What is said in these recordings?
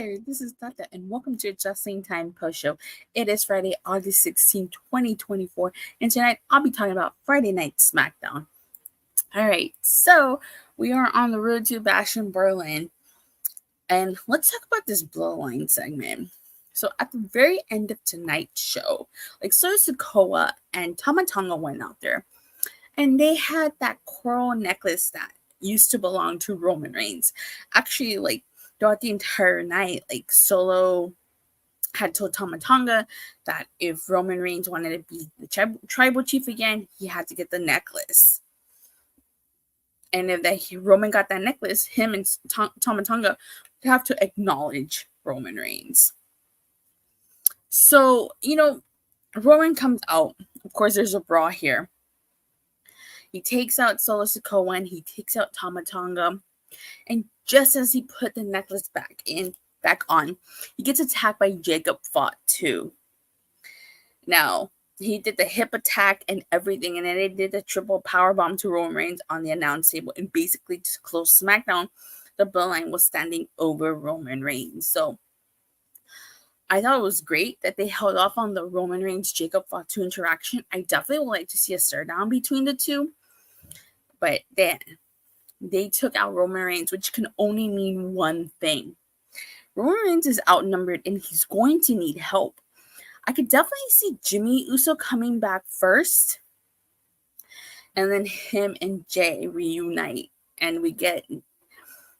there, this is Tata, and welcome to Adjusting Time Post Show. It is Friday, August 16, 2024, and tonight I'll be talking about Friday Night SmackDown. Alright, so we are on the road to Bash in Berlin, and let's talk about this Bloodline segment. So at the very end of tonight's show, Sokoa and Tama Tonga went out there, and they had that coral necklace that used to belong to Roman Reigns. Actually, throughout the entire night, Solo had told Tama Tonga that if Roman Reigns wanted to be the tribal chief again, he had to get the necklace. And if Roman got that necklace, him and Tama Tonga would have to acknowledge Roman Reigns. So, Roman comes out. Of course, there's a brawl here. He takes out Solo Sikoa and he takes out Tama Tonga. And just as he put the necklace back on, he gets attacked by Jacob Fought too. Now, he did the hip attack and everything, and then they did the triple powerbomb to Roman Reigns on the announce table. And basically, to close SmackDown, the Bloodline was standing over Roman Reigns. So, I thought it was great that they held off on the Roman Reigns-Jacob Fatu interaction. I definitely would like to see a stare down between the two. But then, they took out Roman Reigns, which can only mean one thing. Roman Reigns is outnumbered and he's going to need help. I could definitely see Jimmy Uso coming back first. And then him and Jay reunite. And we get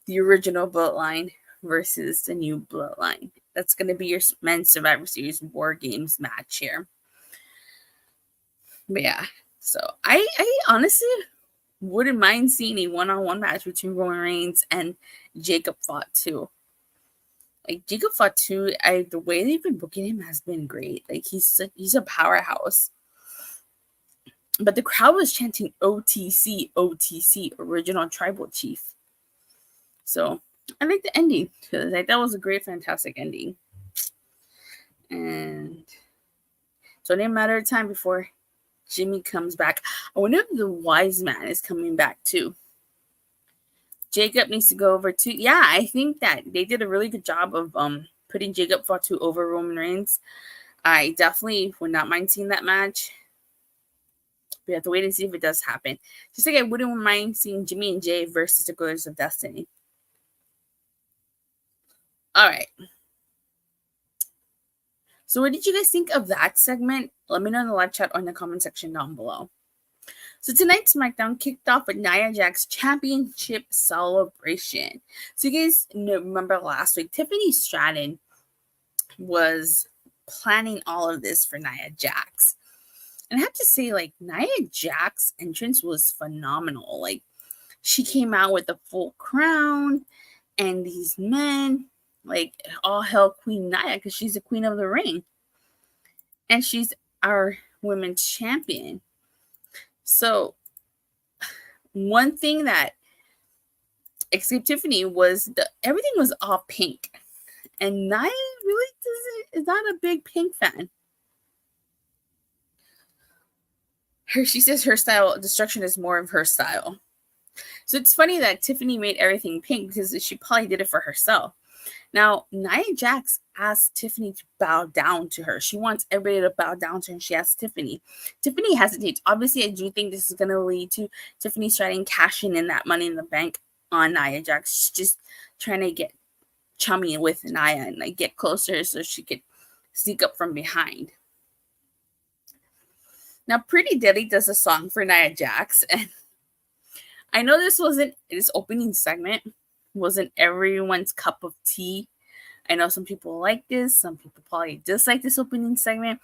the original Bloodline versus the new Bloodline. That's going to be your Men's Survivor Series War Games match here. But yeah, so I honestly wouldn't mind seeing a one-on-one match between Roman Reigns and Jacob Fatu. Jacob Fatu, the way they've been booking him has been great. He's a powerhouse. But the crowd was chanting OTC, OTC, Original Tribal Chief. So I like the ending because that was a great, fantastic ending. And so only a matter of time before Jimmy comes back. I wonder if the wise man is coming back too. Jacob needs to go over too. Yeah, I think that they did a really good job of putting Jacob Fatu over Roman Reigns. I definitely would not mind seeing that match. We have to wait and see if it does happen. Just like I wouldn't mind seeing Jimmy and Jay versus the Goddess of Destiny. All right. So what did you guys think of that segment? Let me know in the live chat or in the comment section down below. So tonight's SmackDown kicked off with Nia Jax Championship celebration. So you guys remember last week, Tiffany Stratton was planning all of this for Nia Jax. And I have to say, Nia Jax's entrance was phenomenal. She came out with a full crown and these men, all hail Queen Nia because she's the queen of the ring. And she's our women's champion. So, one thing that escaped Tiffany was everything was all pink. And Nia really is not a big pink fan. She says her style, destruction is more of her style. So it's funny that Tiffany made everything pink because she probably did it for herself. Now, Nia Jax asked Tiffany to bow down to her. She wants everybody to bow down to her, and she asked Tiffany. Tiffany hesitates. Obviously, I do think this is going to lead to Tiffany starting cashing in that money in the bank on Nia Jax. She's just trying to get chummy with Nia and get closer so she could sneak up from behind. Now, Pretty Deadly does a song for Nia Jax, and I know this opening segment wasn't everyone's cup of tea. I know some people like this. Some people probably dislike this opening segment.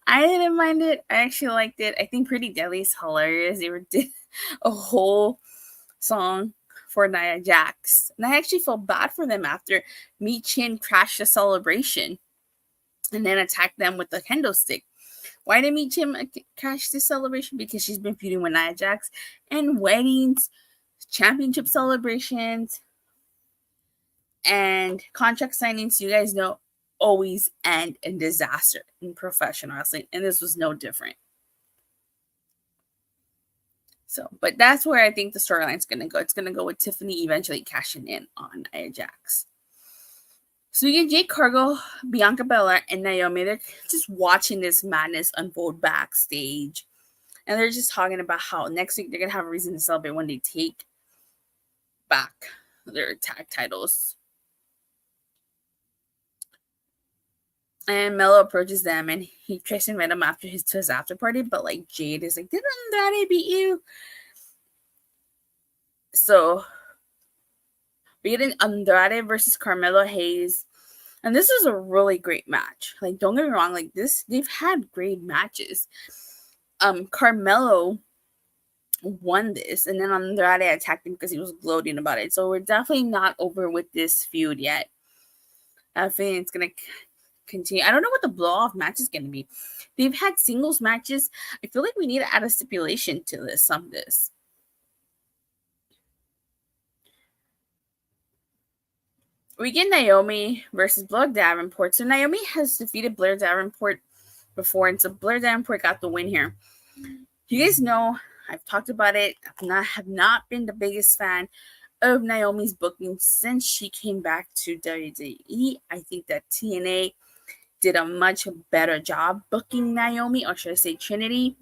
I didn't mind it. I actually liked it. I think Pretty Deadly is hilarious. They did a whole song for Nia Jax. And I actually felt bad for them after Minchin crashed the celebration and then attacked them with the kendo stick. Why did Minchin crash the celebration? Because she's been feuding with Nia Jax and weddings, championship celebrations, and contract signings, you guys know, always end in disaster in professional wrestling. And this was no different. So, but that's where I think the storyline's going to go. It's going to go with Tiffany eventually cashing in on Nia Jax. So you get Jade, Cargill, Bianca, Belair, and Naomi. They're just watching this madness unfold backstage. And they're just talking about how next week they're going to have a reason to celebrate when they take back their tag titles. And Melo approaches them and he tries to invite them to his after party, but like Jade is like, didn't Andrade beat you? So we get an Andrade versus Carmelo Hayes. And this was a really great match. Like, don't get me wrong, like this, they've had great matches. Carmelo won this, and then Andrade attacked him because he was gloating about it. So we're definitely not over with this feud yet. I think it's gonna continue. I don't know what the blow-off match is gonna be. They've had singles matches. I feel like we need to add a stipulation to this. We get Naomi versus Blair Davenport. So Naomi has defeated Blair Davenport before, and so Blair Davenport got the win here. You guys know I've talked about it. I have not been the biggest fan of Naomi's booking since she came back to WWE. I think that TNA did a much better job booking Naomi, or should I say Trinity.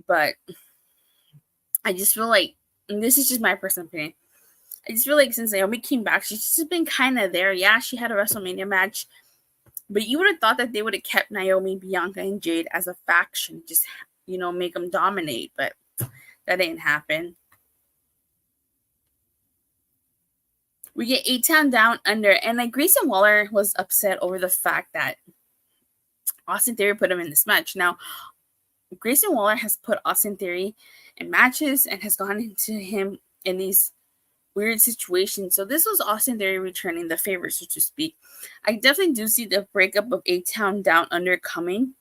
But I just feel like, and this is just my personal opinion, I just feel like since Naomi came back, she's just been kind of there. Yeah, she had a WrestleMania match, but you would have thought that they would have kept Naomi, Bianca, and Jade as a faction, just, make them dominate, but that didn't happen. We get A-Town Down Under, and like Grayson Waller was upset over the fact that Austin Theory put him in this match. Now, Grayson Waller has put Austin Theory in matches and has gone into him in these weird situations. So this was Austin Theory returning the favor, so to speak. I definitely do see the breakup of A-Town Down Under coming,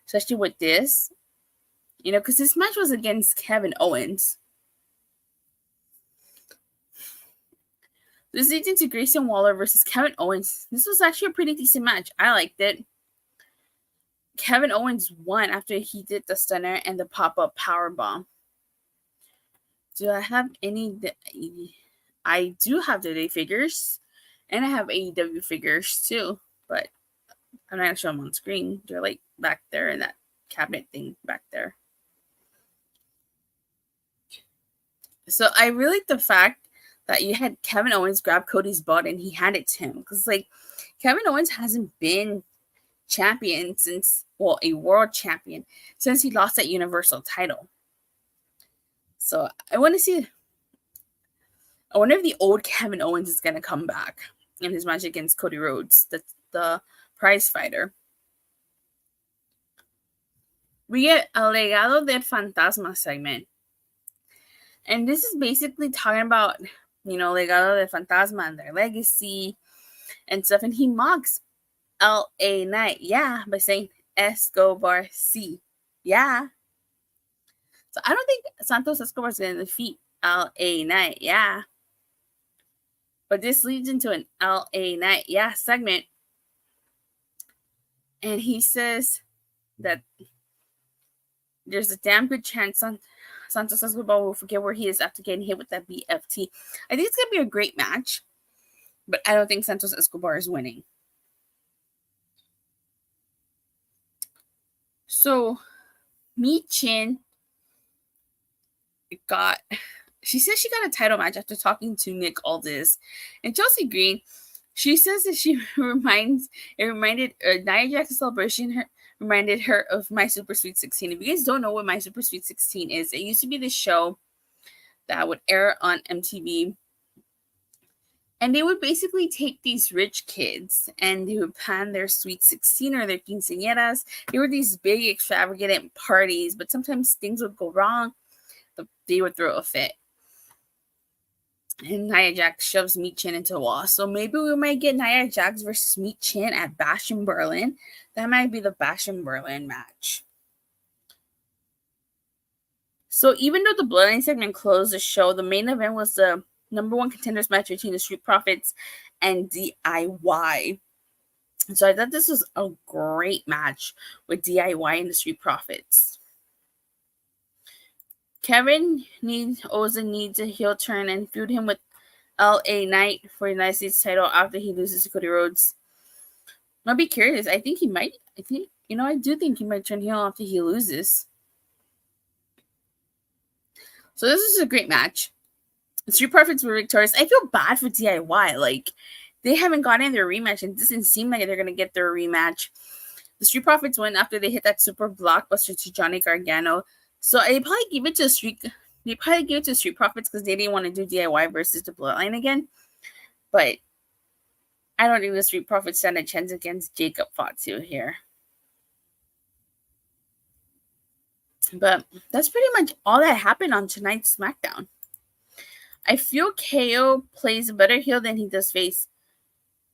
especially with this. Because this match was against Kevin Owens. This leads into Grayson Waller versus Kevin Owens. This was actually a pretty decent match. I liked it. Kevin Owens won after he did the stunner and the pop-up powerbomb. Do I have any? I do have the day figures, and I have AEW figures too, but I'm not going to show them on screen. They're like back there in that cabinet thing back there. So I really like the fact that you had Kevin Owens grab Cody's butt and he handed it to him, because like Kevin Owens hasn't been champion since, a world champion since he lost that Universal title. So I wonder if the old Kevin Owens is going to come back in his match against Cody Rhodes, the prize fighter. We get a Legado del Fantasma segment. And this is basically talking about, Legado del Fantasma and their legacy and stuff. And he mocks LA Knight, by saying Escobar C. Yeah. So I don't think Santos Escobar is going to defeat LA Knight, But this leads into an LA Knight, segment. And he says that there's a damn good chance Santos Escobar will forget where he is after getting hit with that BFT. I think it's going to be a great match, but I don't think Santos Escobar is winning. So, Minchin she says she got a title match after talking to Nick Aldis. And Chelsea Green, she says that Nia Jax celebration reminded her of My Super Sweet 16. If you guys don't know what My Super Sweet 16 is, it used to be the show that would air on MTV. And they would basically take these rich kids and they would plan their Sweet 16 or their quinceañeras. They were these big, extravagant parties, but sometimes things would go wrong. But they would throw a fit. And Nia Jax shoves Minchin into a wall. So maybe we might get Nia Jax versus Minchin at Bash in Berlin. That might be the Bash in Berlin match. So even though the Bloodline segment closed the show, the main event was the number one contenders match between the Street Profits and DIY. So I thought this was a great match with DIY and the Street Profits. Kevin Owens needs a heel turn and feud him with LA Knight for the United States title after he loses to Cody Rhodes. I'll be curious. I think he might. I do think he might turn heel after he loses. So this is a great match. The Street Profits were victorious. I feel bad for DIY. Like, they haven't gotten their rematch, and it doesn't seem like they're going to get their rematch. The Street Profits win after they hit that super blockbuster to Johnny Gargano. So they probably give it to Street Profits because they didn't want to do DIY versus the Bloodline again. But I don't think the Street Profits stand a chance against Jacob Fatu here. But that's pretty much all that happened on tonight's SmackDown. I feel KO plays a better heel than he does face.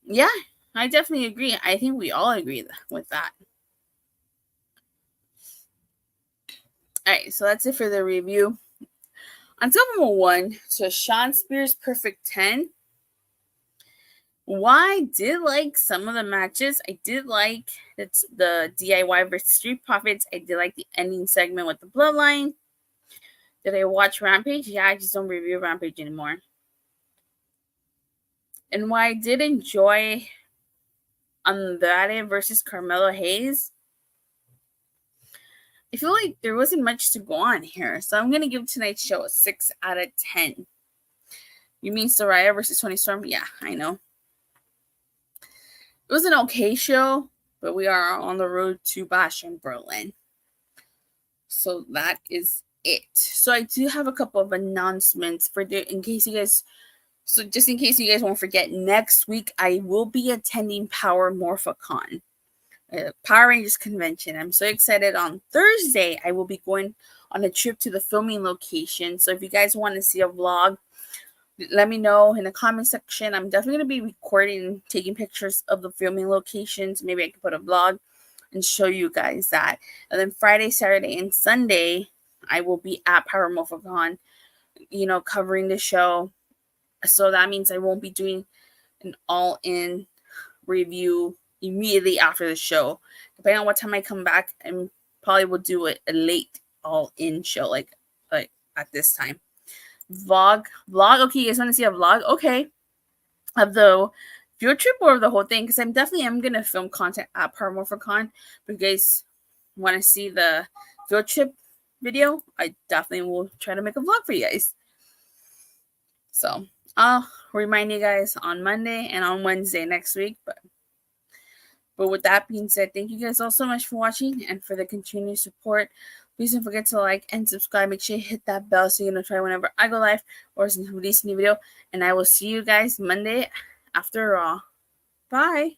Yeah, I definitely agree. I think we all agree with that. Alright, so that's it for the review. On top of 1, so Shawn Spears Perfect 10. I did like some of the matches. I did like the DIY versus Street Profits. I did like the ending segment with the Bloodline. Did I watch Rampage? Yeah, I just don't review Rampage anymore. And why I did enjoy Andrade versus Carmelo Hayes, I feel like there wasn't much to go on here. So I'm going to give tonight's show a 6 out of 10. You mean Saraya versus Toni Storm? Yeah, I know. It was an okay show, but we are on the road to Bash in Berlin. So that is it. So I do have a couple of announcements in case you guys won't forget, next week I will be attending Power Morphicon, Power Rangers convention. I'm so excited. On Thursday, I will be going on a trip to the filming location. So if you guys want to see a vlog, let me know in the comment section. I'm definitely going to be recording, taking pictures of the filming locations. Maybe I can put a vlog and show you guys that. And then Friday, Saturday, and Sunday, I will be at Power Morphicon, covering the show. So that means I won't be doing an all-in review immediately after the show. Depending on what time I come back, I probably will do a late all-in show, like at this time. Vlog. Okay, you guys want to see a vlog? Okay. Of the field trip or of the whole thing? Because I'm going to film content at Power Morphicon. If you guys want to see the field trip video, I definitely will try to make a vlog for you guys. So I'll remind you guys on Monday and on Wednesday next week. But with that being said, thank you guys all so much for watching and for the continued support. Please don't forget to like and subscribe. Make sure you hit that bell so you're notified whenever I go live or release a new video. And I will see you guys Monday after Raw. Bye.